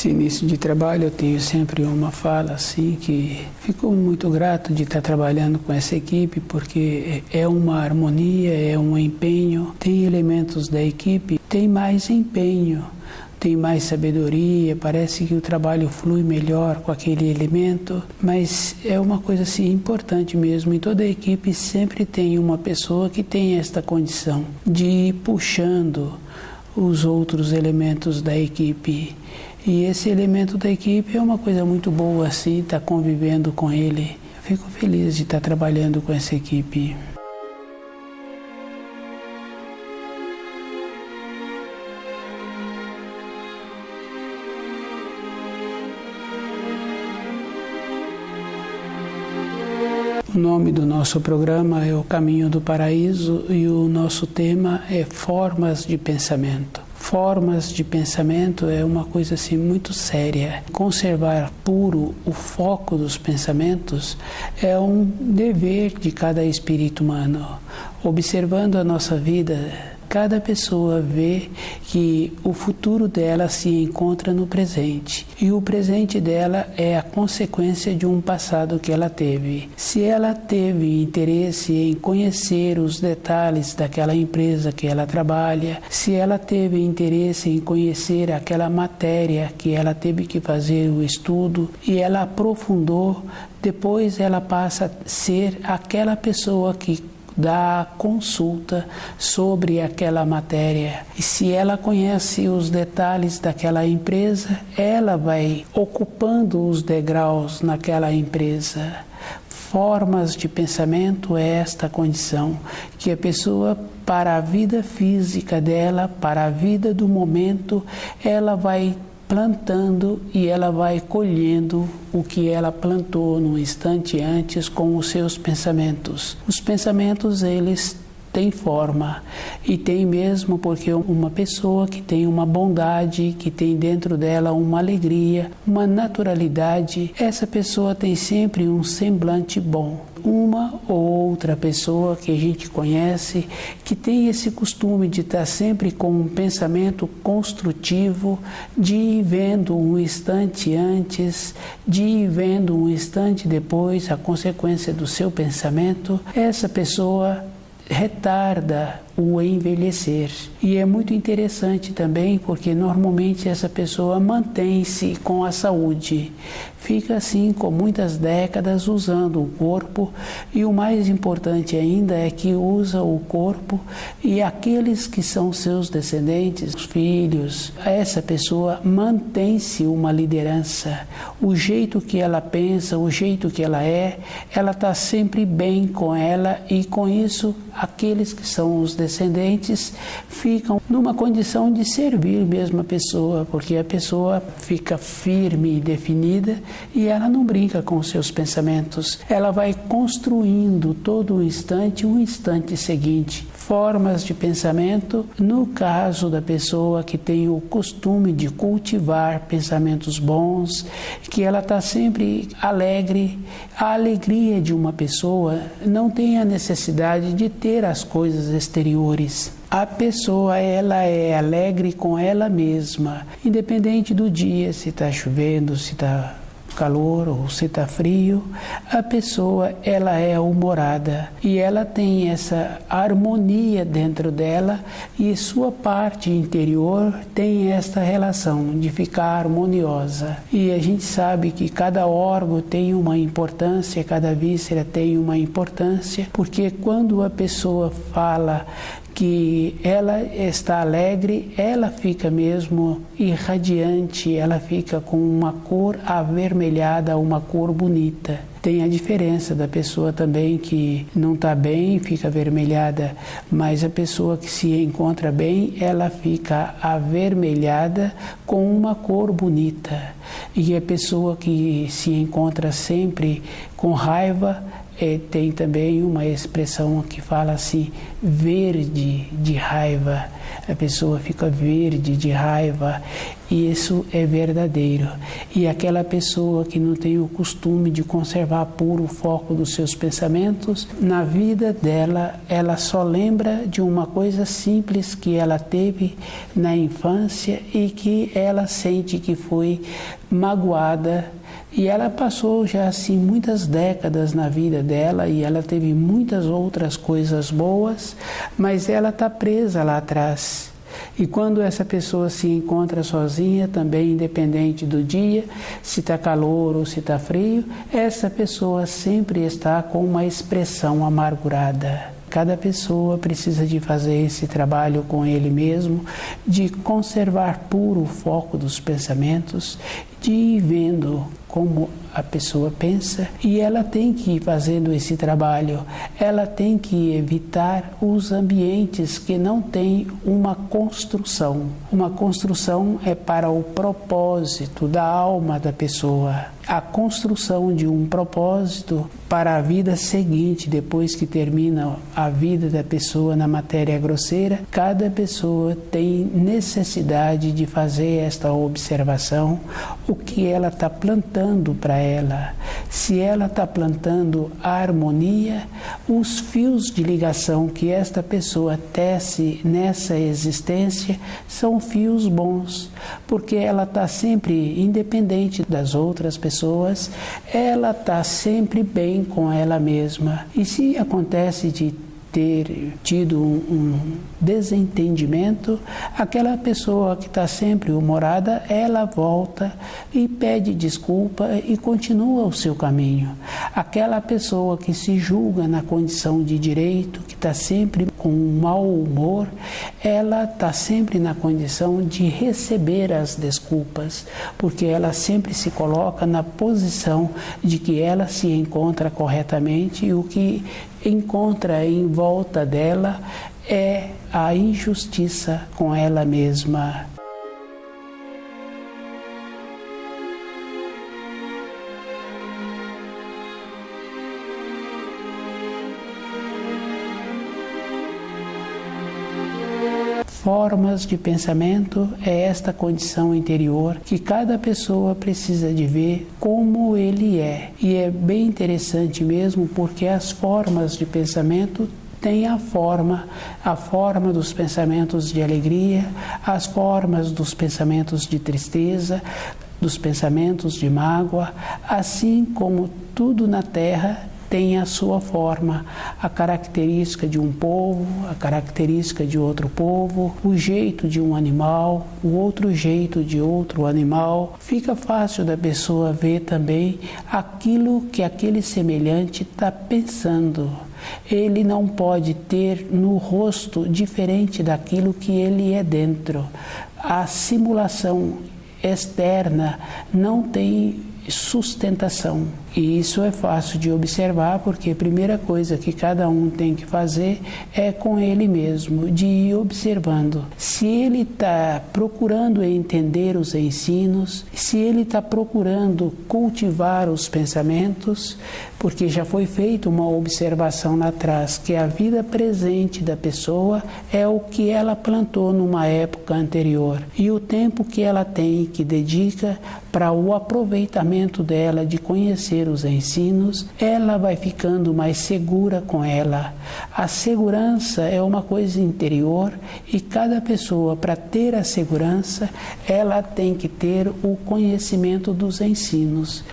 Esse início de trabalho eu tenho sempre uma fala assim que fico muito grato de estar trabalhando com essa equipe, porque é uma harmonia, é um empenho, tem elementos da equipe, tem mais empenho, tem mais sabedoria, parece que o trabalho flui melhor com aquele elemento, mas é uma coisa assim importante mesmo. Em toda a equipe sempre tem uma pessoa que tem esta condição de ir puxando os outros elementos da equipe. E esse elemento da equipe é uma coisa muito boa assim, estar convivendo com ele. Eu fico feliz de estar trabalhando com essa equipe. O nome do nosso programa é O Caminho do Paraíso e o nosso tema é Formas de Pensamento. Formas de pensamento é uma coisa assim muito séria. Conservar puro o foco dos pensamentos é um dever de cada espírito humano. Observando a nossa vida, cada pessoa vê que o futuro dela se encontra no presente e o presente dela é a consequência de um passado que ela teve. Se ela teve interesse em conhecer os detalhes daquela empresa que ela trabalha, se ela teve interesse em conhecer aquela matéria que ela teve que fazer o estudo e ela aprofundou, depois ela passa a ser aquela pessoa que dá consulta sobre aquela matéria. E se ela conhece os detalhes daquela empresa, ela vai ocupando os degraus naquela empresa. Formas de pensamento é esta condição, que a pessoa, para a vida física dela, para a vida do momento, ela vai plantando e ela vai colhendo o que ela plantou no instante antes com os seus pensamentos. Os pensamentos, eles têm forma, e tem mesmo porque uma pessoa que tem uma bondade, que tem dentro dela uma alegria, uma naturalidade, essa pessoa tem sempre um semblante bom. Uma ou outra pessoa que a gente conhece que tem esse costume de estar sempre com um pensamento construtivo, de ir vendo um instante antes, de ir vendo um instante depois a consequência do seu pensamento, essa pessoa retarda o envelhecer. E é muito interessante também porque normalmente essa pessoa mantém-se com a saúde, fica assim com muitas décadas usando o corpo, e o mais importante ainda é que usa o corpo e aqueles que são seus descendentes, os filhos, essa pessoa mantém-se uma liderança. O jeito que ela pensa, o jeito que ela está sempre bem com ela, e com isso aqueles que são os descendentes ficam numa condição de servir mesmo a pessoa, porque a pessoa fica firme e definida e ela não brinca com os seus pensamentos. Ela vai construindo todo o instante seguinte. Formas de pensamento, no caso da pessoa que tem o costume de cultivar pensamentos bons, que ela está sempre alegre. A alegria de uma pessoa não tem a necessidade de ter as coisas exteriores. A pessoa, ela é alegre com ela mesma, independente do dia, se está chovendo, se está calor ou se está frio, a pessoa, ela é humorada e ela tem essa harmonia dentro dela, e sua parte interior tem esta relação de ficar harmoniosa. E a gente sabe que cada órgão tem uma importância, cada víscera tem uma importância, porque quando a pessoa fala que ela está alegre, ela fica mesmo irradiante, ela fica com uma cor avermelhada, uma cor bonita. Tem a diferença da pessoa também que não está bem, fica avermelhada, mas a pessoa que se encontra bem, ela fica avermelhada com uma cor bonita. E a pessoa que se encontra sempre com raiva, Tem também uma expressão que fala assim, verde de raiva. A pessoa fica verde de raiva, e isso é verdadeiro. E aquela pessoa que não tem o costume de conservar puro o foco dos seus pensamentos, na vida dela, ela só lembra de uma coisa simples que ela teve na infância e que ela sente que foi magoada. E ela passou já assim muitas décadas na vida dela e ela teve muitas outras coisas boas, mas ela está presa lá atrás. E quando essa pessoa se encontra sozinha, também independente do dia, se está calor ou se está frio, essa pessoa sempre está com uma expressão amargurada. Cada pessoa precisa de fazer esse trabalho com ele mesmo, de conservar puro o foco dos pensamentos, de ir vendo como a pessoa pensa, e ela tem que ir fazendo esse trabalho. Ela tem que evitar os ambientes que não têm uma construção. Uma construção é para o propósito da alma da pessoa. A construção de um propósito para a vida seguinte, depois que termina a vida da pessoa na matéria grosseira, cada pessoa tem necessidade de fazer esta observação, o que ela está plantando para ela. Se ela está plantando a harmonia, os fios de ligação que esta pessoa tece nessa existência são fios bons, porque ela está sempre independente das outras pessoas, ela está sempre bem com ela mesma. E se acontece de ter tido um desentendimento, aquela pessoa que está sempre humorada, ela volta e pede desculpa e continua o seu caminho. Aquela pessoa que se julga na condição de direito, que está sempre com um mau humor, ela está sempre na condição de receber as desculpas, porque ela sempre se coloca na posição de que ela se encontra corretamente, e o que encontra em volta dela é a injustiça com ela mesma. Formas de pensamento é esta condição interior que cada pessoa precisa de ver como ele é. E é bem interessante mesmo, porque as formas de pensamento têm a forma dos pensamentos de alegria, as formas dos pensamentos de tristeza, dos pensamentos de mágoa, assim como tudo na Terra tem a sua forma, a característica de um povo, a característica de outro povo, o jeito de um animal, o outro jeito de outro animal. Fica fácil da pessoa ver também aquilo que aquele semelhante está pensando. Ele não pode ter no rosto diferente daquilo que ele é dentro. A simulação externa não tem sustentação. E isso é fácil de observar, porque a primeira coisa que cada um tem que fazer é com ele mesmo, de ir observando. Se ele está procurando entender os ensinos, se ele está procurando cultivar os pensamentos, porque já foi feita uma observação lá atrás, que a vida presente da pessoa é o que ela plantou numa época anterior. E o tempo que ela tem, que dedica para o aproveitamento dela de conhecer os ensinos, ela vai ficando mais segura com ela. A segurança é uma coisa interior, e cada pessoa, para ter a segurança, ela tem que ter o conhecimento dos ensinos.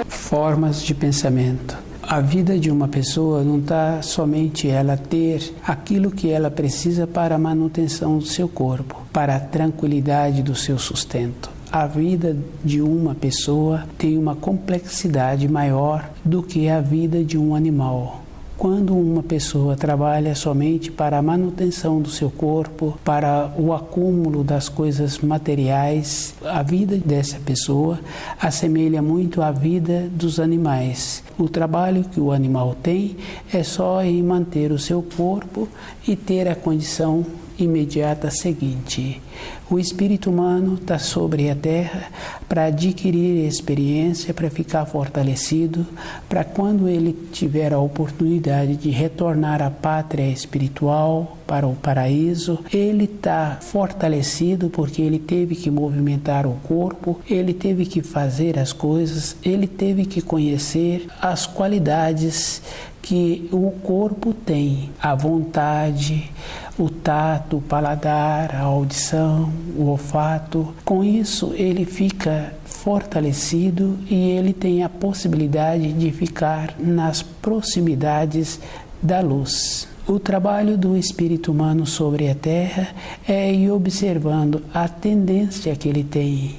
Formas de pensamento. A vida de uma pessoa não está somente ela ter aquilo que ela precisa para a manutenção do seu corpo, para a tranquilidade do seu sustento. A vida de uma pessoa tem uma complexidade maior do que a vida de um animal. Quando uma pessoa trabalha somente para a manutenção do seu corpo, para o acúmulo das coisas materiais, a vida dessa pessoa assemelha muito à vida dos animais. O trabalho que o animal tem é só em manter o seu corpo e ter a condição imediata seguinte. O espírito humano está sobre a terra para adquirir experiência, para ficar fortalecido, para quando ele tiver a oportunidade de retornar à pátria espiritual, para o paraíso, ele está fortalecido porque ele teve que movimentar o corpo, ele teve que fazer as coisas, ele teve que conhecer as qualidades que o corpo tem, a vontade, o tato, o paladar, a audição, o olfato. Com isso, ele fica fortalecido e ele tem a possibilidade de ficar nas proximidades da luz. O trabalho do espírito humano sobre a terra é ir observando a tendência que ele tem,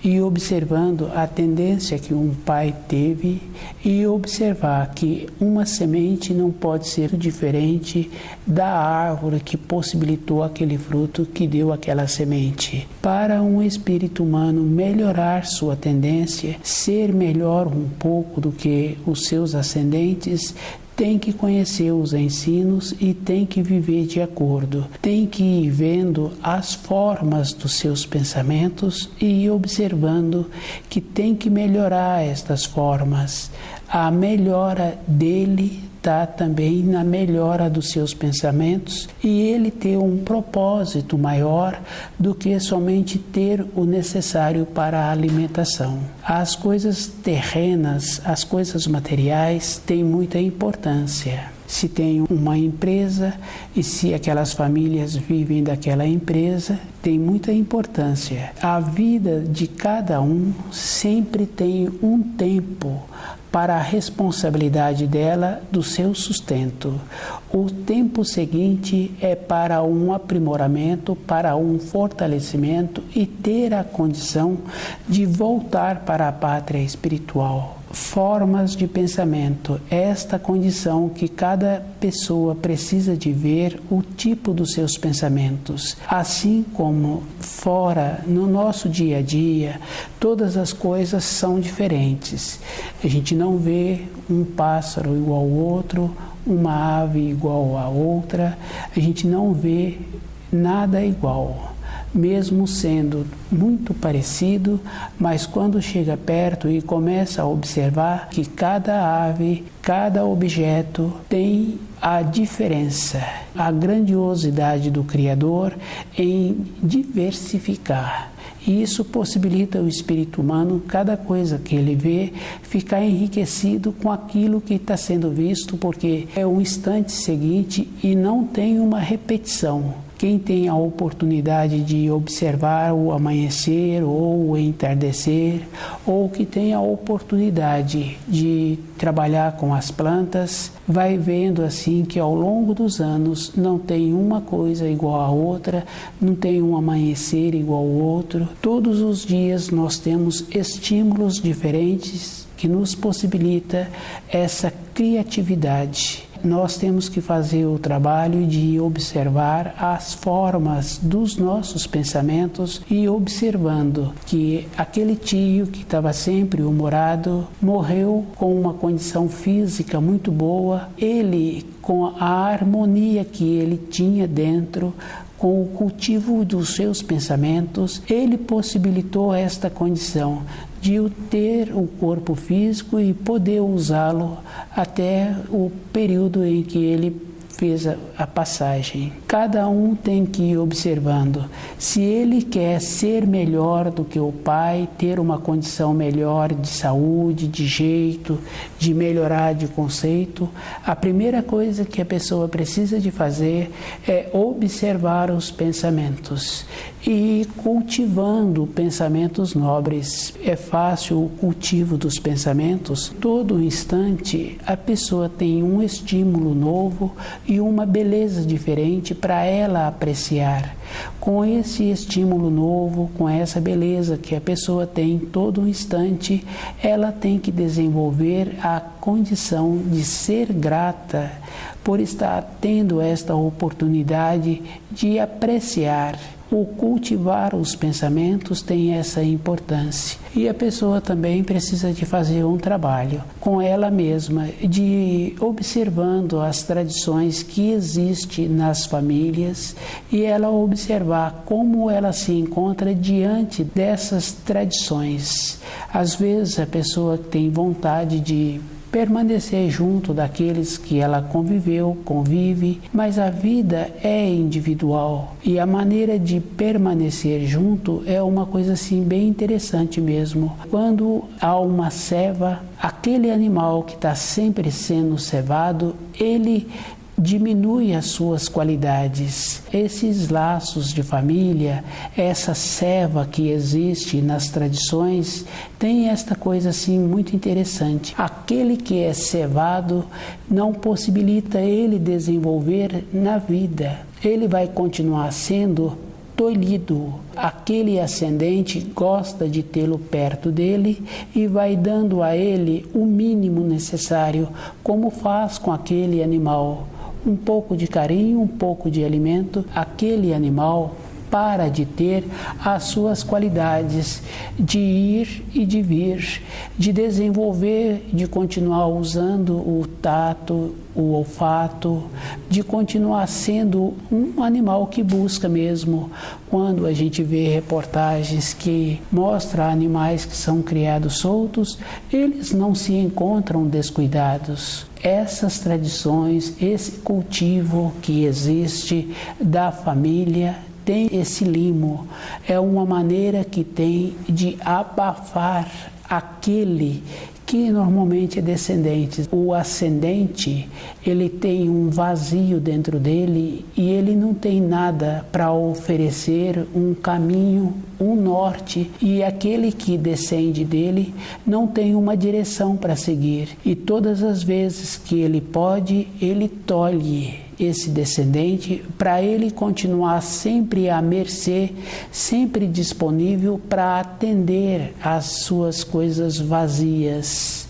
e observando a tendência que um pai teve e observar que uma semente não pode ser diferente da árvore que possibilitou aquele fruto que deu aquela semente. Para um espírito humano melhorar sua tendência, ser melhor um pouco do que os seus ascendentes, tem que conhecer os ensinos e tem que viver de acordo. Tem que ir vendo as formas dos seus pensamentos e ir observando que tem que melhorar estas formas. A melhora dele está também na melhora dos seus pensamentos e ele ter um propósito maior do que somente ter o necessário para a alimentação. As coisas terrenas, as coisas materiais têm muita importância. Se tem uma empresa e se aquelas famílias vivem daquela empresa, tem muita importância. A vida de cada um sempre tem um tempo para a responsabilidade dela do seu sustento. O tempo seguinte é para um aprimoramento, para um fortalecimento e ter a condição de voltar para a pátria espiritual. Formas de pensamento, esta condição que cada pessoa precisa de ver o tipo dos seus pensamentos. Assim como fora, no nosso dia a dia, todas as coisas são diferentes. A gente não vê um pássaro igual ao outro, uma ave igual a outra, a gente não vê nada igual. Mesmo sendo muito parecido, mas quando chega perto e começa a observar que cada ave, cada objeto tem a diferença, a grandiosidade do Criador em diversificar. E isso possibilita o espírito humano, cada coisa que ele vê, ficar enriquecido com aquilo que está sendo visto, porque é o instante seguinte e não tem uma repetição. Quem tem a oportunidade de observar o amanhecer ou o entardecer, ou que tem a oportunidade de trabalhar com as plantas, vai vendo assim que ao longo dos anos não tem uma coisa igual à outra, não tem um amanhecer igual ao outro. Todos os dias nós temos estímulos diferentes que nos possibilita essa criatividade. Nós temos que fazer o trabalho de observar as formas dos nossos pensamentos e observando que aquele tio que estava sempre humorado morreu com uma condição física muito boa. Ele, com a harmonia que ele tinha dentro, com o cultivo dos seus pensamentos, ele possibilitou esta condição de ter o corpo físico e poder usá-lo até o período em que ele fez a passagem. Cada um tem que ir observando. Se ele quer ser melhor do que o pai, ter uma condição melhor de saúde, de jeito, de melhorar de conceito, a primeira coisa que a pessoa precisa de fazer é observar os pensamentos e cultivando pensamentos nobres. É fácil o cultivo dos pensamentos. Todo instante a pessoa tem um estímulo novo e uma beleza diferente para ela apreciar. Com esse estímulo novo, com essa beleza que a pessoa tem todo instante, ela tem que desenvolver a condição de ser grata por estar tendo esta oportunidade de apreciar. O cultivar os pensamentos tem essa importância. E a pessoa também precisa de fazer um trabalho com ela mesma, de observando as tradições que existem nas famílias e ela observar como ela se encontra diante dessas tradições. Às vezes a pessoa tem vontade de permanecer junto daqueles que ela convive, mas a vida é individual e a maneira de permanecer junto é uma coisa assim bem interessante mesmo. Quando há uma ceva, aquele animal que está sempre sendo cevado, ele diminui as suas qualidades. Esses laços de família, essa ceva que existe nas tradições, tem esta coisa assim muito interessante. Aquele que é cevado não possibilita ele desenvolver na vida. Ele vai continuar sendo tolhido. Aquele ascendente gosta de tê-lo perto dele e vai dando a ele o mínimo necessário, como faz com aquele animal. Um pouco de carinho, um pouco de alimento, aquele animal para de ter as suas qualidades de ir e de vir, de desenvolver, de continuar usando o tato, o olfato, de continuar sendo um animal que busca mesmo. Quando a gente vê reportagens que mostram animais que são criados soltos, eles não se encontram descuidados. Essas tradições, esse cultivo que existe da família, tem esse limo, é uma maneira que tem de abafar aquele que normalmente é descendente. O ascendente, ele tem um vazio dentro dele e ele não tem nada para oferecer um caminho, um norte, e aquele que descende dele não tem uma direção para seguir. E todas as vezes que ele pode, ele tolhe esse descendente para ele continuar sempre à mercê, sempre disponível para atender às suas coisas vazias.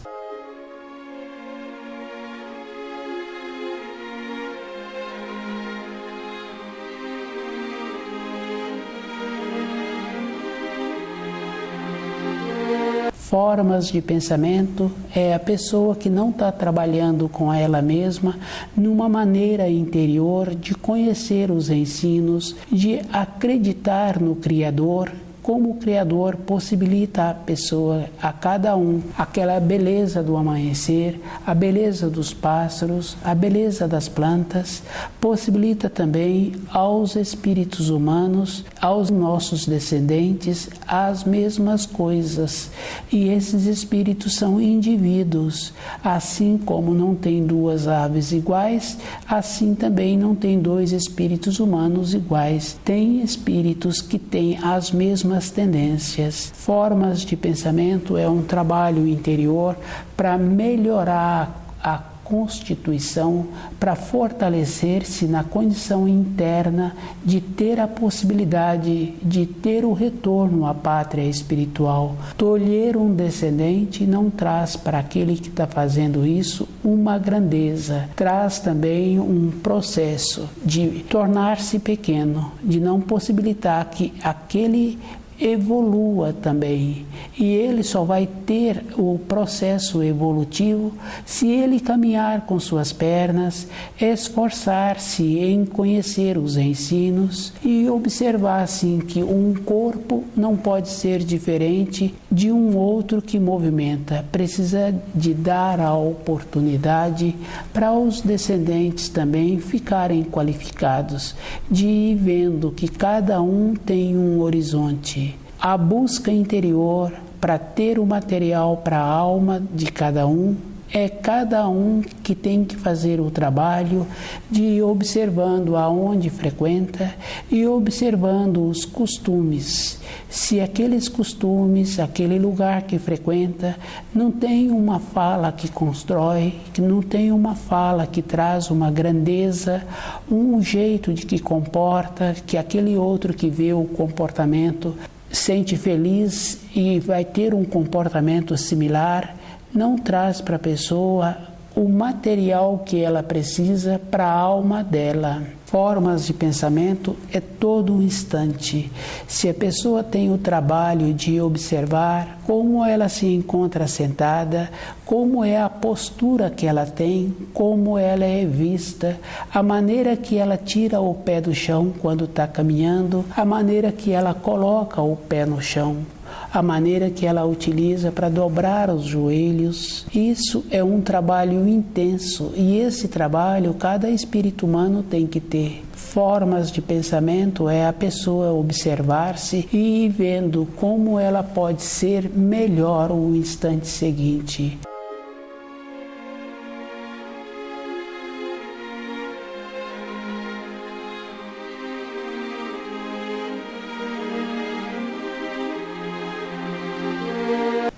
Formas de pensamento é a pessoa que não está trabalhando com ela mesma numa maneira interior de conhecer os ensinos, de acreditar no Criador, como o Criador possibilita à pessoa, a cada um, aquela beleza do amanhecer, a beleza dos pássaros, a beleza das plantas, possibilita também aos espíritos humanos, aos nossos descendentes, as mesmas coisas. E esses espíritos são indivíduos. Assim como não tem duas aves iguais, assim também não tem dois espíritos humanos iguais. Tem espíritos que têm as mesmas tendências. Formas de pensamento é um trabalho interior para melhorar a constituição, para fortalecer-se na condição interna de ter a possibilidade de ter o retorno à pátria espiritual. Tolher um descendente não traz para aquele que está fazendo isso uma grandeza, traz também um processo de tornar-se pequeno, de não possibilitar que aquele evolua também. E ele só vai ter o processo evolutivo se ele caminhar com suas pernas, esforçar-se em conhecer os ensinos e observar assim que um corpo não pode ser diferente de um outro que movimenta. Precisa de dar a oportunidade para os descendentes também ficarem qualificados, de ir vendo que cada um tem um horizonte. A busca interior para ter o material para a alma de cada um É cada um que tem que fazer o trabalho de ir observando aonde frequenta e observando os costumes. Se aqueles costumes, aquele lugar que frequenta, não tem uma fala que constrói, que não tem uma fala que traz uma grandeza, um jeito de que comporta, que aquele outro que vê o comportamento sente feliz e vai ter um comportamento similar, não traz para a pessoa o material que ela precisa para a alma dela. Formas de pensamento é todo um instante. Se a pessoa tem o trabalho de observar como ela se encontra sentada, como é a postura que ela tem, como ela é vista, a maneira que ela tira o pé do chão quando está caminhando, a maneira que ela coloca o pé no chão, a maneira que ela utiliza para dobrar os joelhos. Isso é um trabalho intenso e esse trabalho cada espírito humano tem que ter. Formas de pensamento é a pessoa observar-se e ir vendo como ela pode ser melhor o instante seguinte.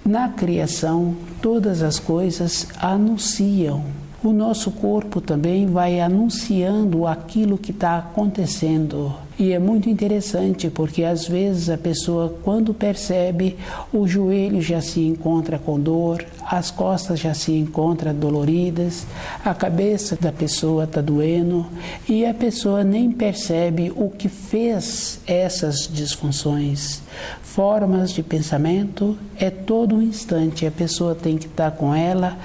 Na criação, todas as coisas anunciam. O nosso corpo também vai anunciando aquilo que está acontecendo. E é muito interessante porque às vezes a pessoa, quando percebe, o joelho já se encontra com dor, as costas já se encontram doloridas, a cabeça da pessoa está doendo e a pessoa nem percebe o que fez essas disfunções. Formas de pensamento é todo um instante, a pessoa tem que estar com ela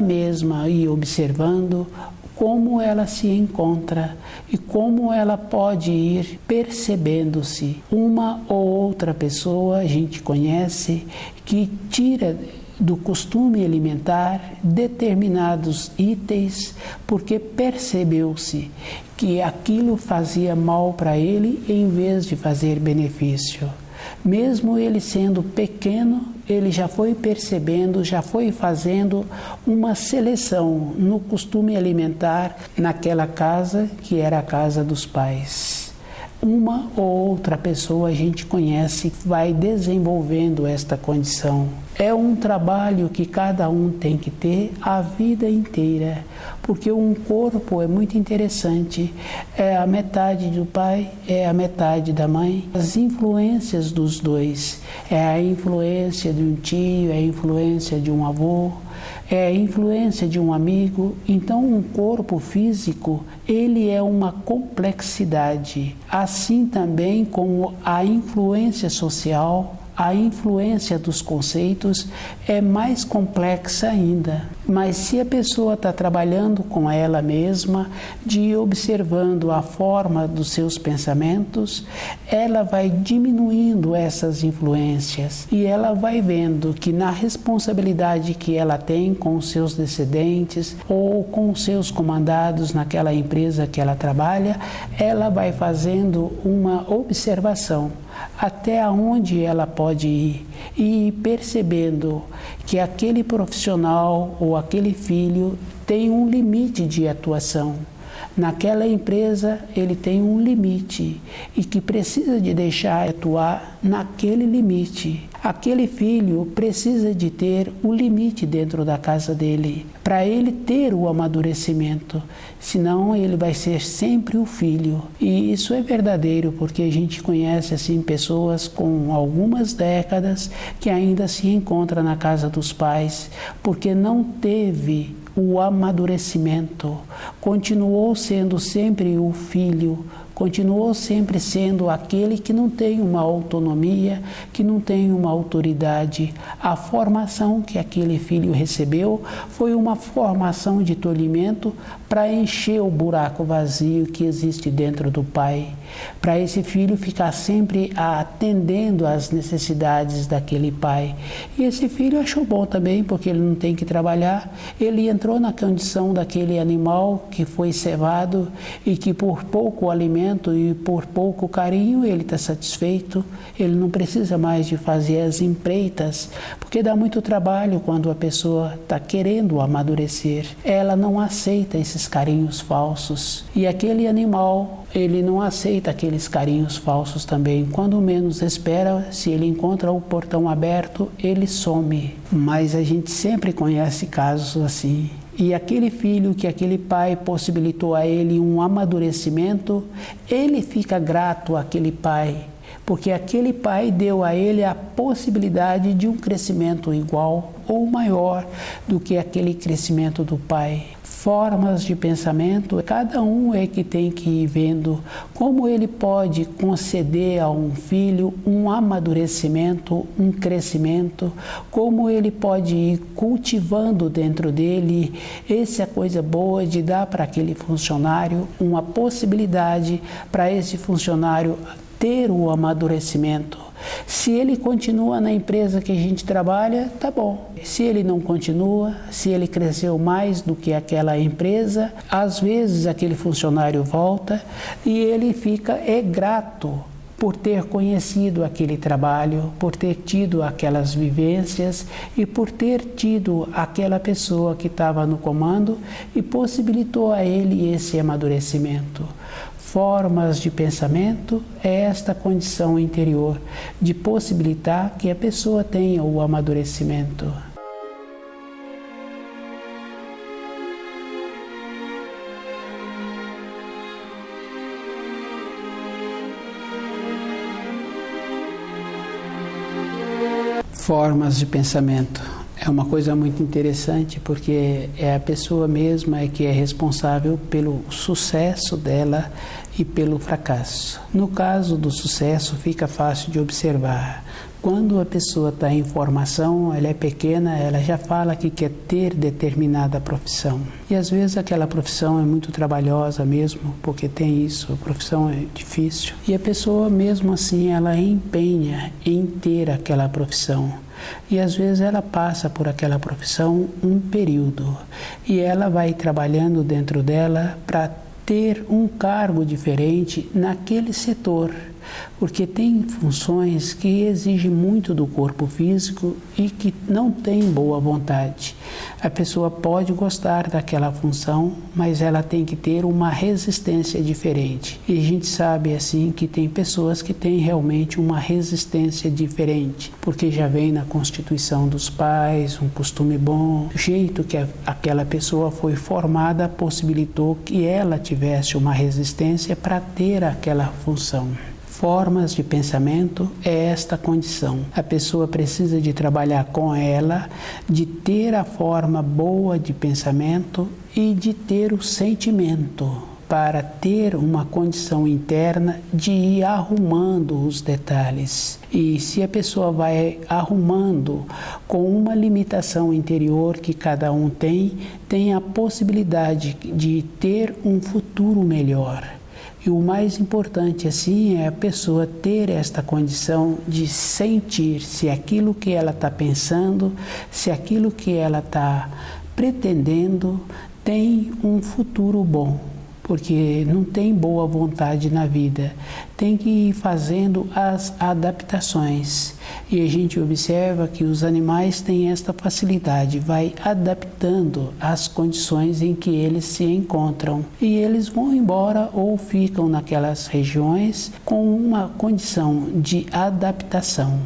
mesma e observando como ela se encontra e como ela pode ir percebendo-se. Uma ou outra pessoa a gente conhece que tira do costume alimentar determinados itens porque percebeu-se que aquilo fazia mal para ele em vez de fazer benefício. Mesmo ele sendo pequeno, ele já foi percebendo, já foi fazendo uma seleção no costume alimentar naquela casa que era a casa dos pais. Uma ou outra pessoa a gente conhece que vai desenvolvendo esta condição. É um trabalho que cada um tem que ter a vida inteira, porque um corpo é muito interessante. É a metade do pai, é a metade da mãe. As influências dos dois, é a influência de um tio, é a influência de um avô, é a influência de um amigo. Então, um corpo físico, ele é uma complexidade. Assim também como a influência social, a influência dos conceitos é mais complexa ainda. Mas se a pessoa está trabalhando com ela mesma, de ir observando a forma dos seus pensamentos, ela vai diminuindo essas influências e ela vai vendo que na responsabilidade que ela tem com os seus descendentes ou com os seus comandados naquela empresa que ela trabalha, ela vai fazendo uma observação até onde ela pode ir e percebendo que aquele profissional ou aquele filho tem um limite de atuação. Naquela empresa ele tem um limite e que precisa de deixar atuar naquele limite. Aquele filho precisa de ter o limite dentro da casa dele, para ele ter o amadurecimento, senão ele vai ser sempre o filho. E isso é verdadeiro, porque a gente conhece assim pessoas com algumas décadas que ainda se encontram na casa dos pais, porque não teve o amadurecimento, continuou sendo sempre o filho, continuou sempre sendo aquele que não tem uma autonomia, que não tem uma autoridade. A formação que aquele filho recebeu foi uma formação de tolhimento para encher o buraco vazio que existe dentro do pai. para esse filho ficar sempre atendendo às necessidades daquele pai. E esse filho achou bom também, porque ele não tem que trabalhar, ele entrou na condição daquele animal que foi cevado e que por pouco alimento e por pouco carinho ele está satisfeito, ele não precisa mais de fazer as empreitas, porque dá muito trabalho quando a pessoa está querendo amadurecer. Ela não aceita esses carinhos falsos. E aquele animal, ele não aceita aqueles carinhos falsos também. Quando menos espera, se ele encontra o portão aberto, ele some. Mas a gente sempre conhece casos assim. E aquele filho que aquele pai possibilitou a ele um amadurecimento, ele fica grato àquele pai, porque aquele pai deu a ele a possibilidade de um crescimento igual ou maior do que aquele crescimento do pai. Formas de pensamento, cada um é que tem que ir vendo como ele pode conceder a um filho um amadurecimento, um crescimento, como ele pode ir cultivando dentro dele essa coisa boa de dar para aquele funcionário uma possibilidade para esse funcionário ter o amadurecimento. Se ele continua na empresa que a gente trabalha, tá bom. Se ele não continua, se ele cresceu mais do que aquela empresa, às vezes aquele funcionário volta e ele fica grato por ter conhecido aquele trabalho, por ter tido aquelas vivências e por ter tido aquela pessoa que estava no comando e possibilitou a ele esse amadurecimento. Formas de pensamento é esta condição interior de possibilitar que a pessoa tenha o amadurecimento. Formas de pensamento. É uma coisa muito interessante porque é a pessoa mesma que é responsável pelo sucesso dela e pelo fracasso. No caso do sucesso fica fácil de observar. Quando a pessoa está em formação, ela é pequena, ela já fala que quer ter determinada profissão. E às vezes aquela profissão é muito trabalhosa mesmo, porque tem isso, a profissão é difícil. E a pessoa mesmo assim, ela empenha em ter aquela profissão. E às vezes ela passa por aquela profissão um período e ela vai trabalhando dentro dela para ter um cargo diferente naquele setor, porque tem funções que exigem muito do corpo físico e que não tem boa vontade. A pessoa pode gostar daquela função, mas ela tem que ter uma resistência diferente. E a gente sabe assim que tem pessoas que têm realmente uma resistência diferente, porque já vem na constituição dos pais, um costume bom, o jeito que aquela pessoa foi formada possibilitou que ela tivesse uma resistência para ter aquela função. Formas de pensamento é esta condição. A pessoa precisa de trabalhar com ela, de ter a forma boa de pensamento e de ter o sentimento para ter uma condição interna de ir arrumando os detalhes. E se a pessoa vai arrumando com uma limitação interior que cada um tem a possibilidade de ter um futuro melhor. E o mais importante assim é a pessoa ter esta condição de sentir se aquilo que ela está pensando, se aquilo que ela está pretendendo tem um futuro bom. Porque não tem boa vontade na vida, tem que ir fazendo as adaptações. E a gente observa que os animais têm esta facilidade, vai adaptando às condições em que eles se encontram. E eles vão embora ou ficam naquelas regiões com uma condição de adaptação.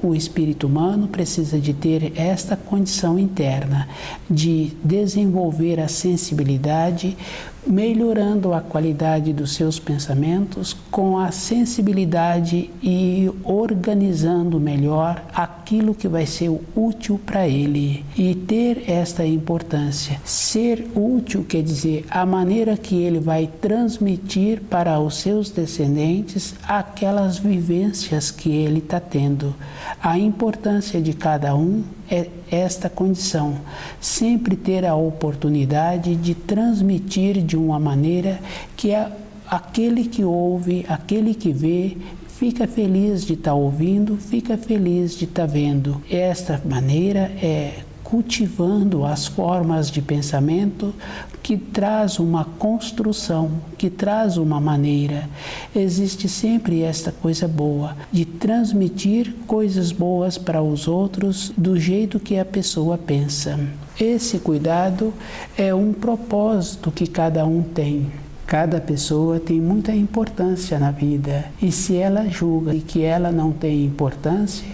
O espírito humano precisa de ter esta condição interna, de desenvolver a sensibilidade, melhorando a qualidade dos seus pensamentos com a sensibilidade e organizando melhor aquilo que vai ser útil para ele. E ter esta importância. Ser útil quer dizer a maneira que ele vai transmitir para os seus descendentes aquelas vivências que ele está tendo. A importância de cada um é esta condição, sempre ter a oportunidade de transmitir de uma maneira que aquele que ouve, aquele que vê, fica feliz de estar ouvindo, fica feliz de estar vendo. Esta maneira é cultivando as formas de pensamento que traz uma construção, que traz uma maneira. Existe sempre esta coisa boa de transmitir coisas boas para os outros do jeito que a pessoa pensa. Esse cuidado é um propósito que cada um tem. Cada pessoa tem muita importância na vida e se ela julga que ela não tem importância,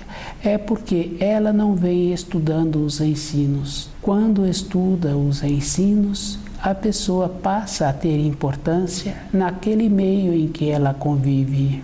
é porque ela não vem estudando os ensinos. Quando estuda os ensinos, a pessoa passa a ter importância naquele meio em que ela convive.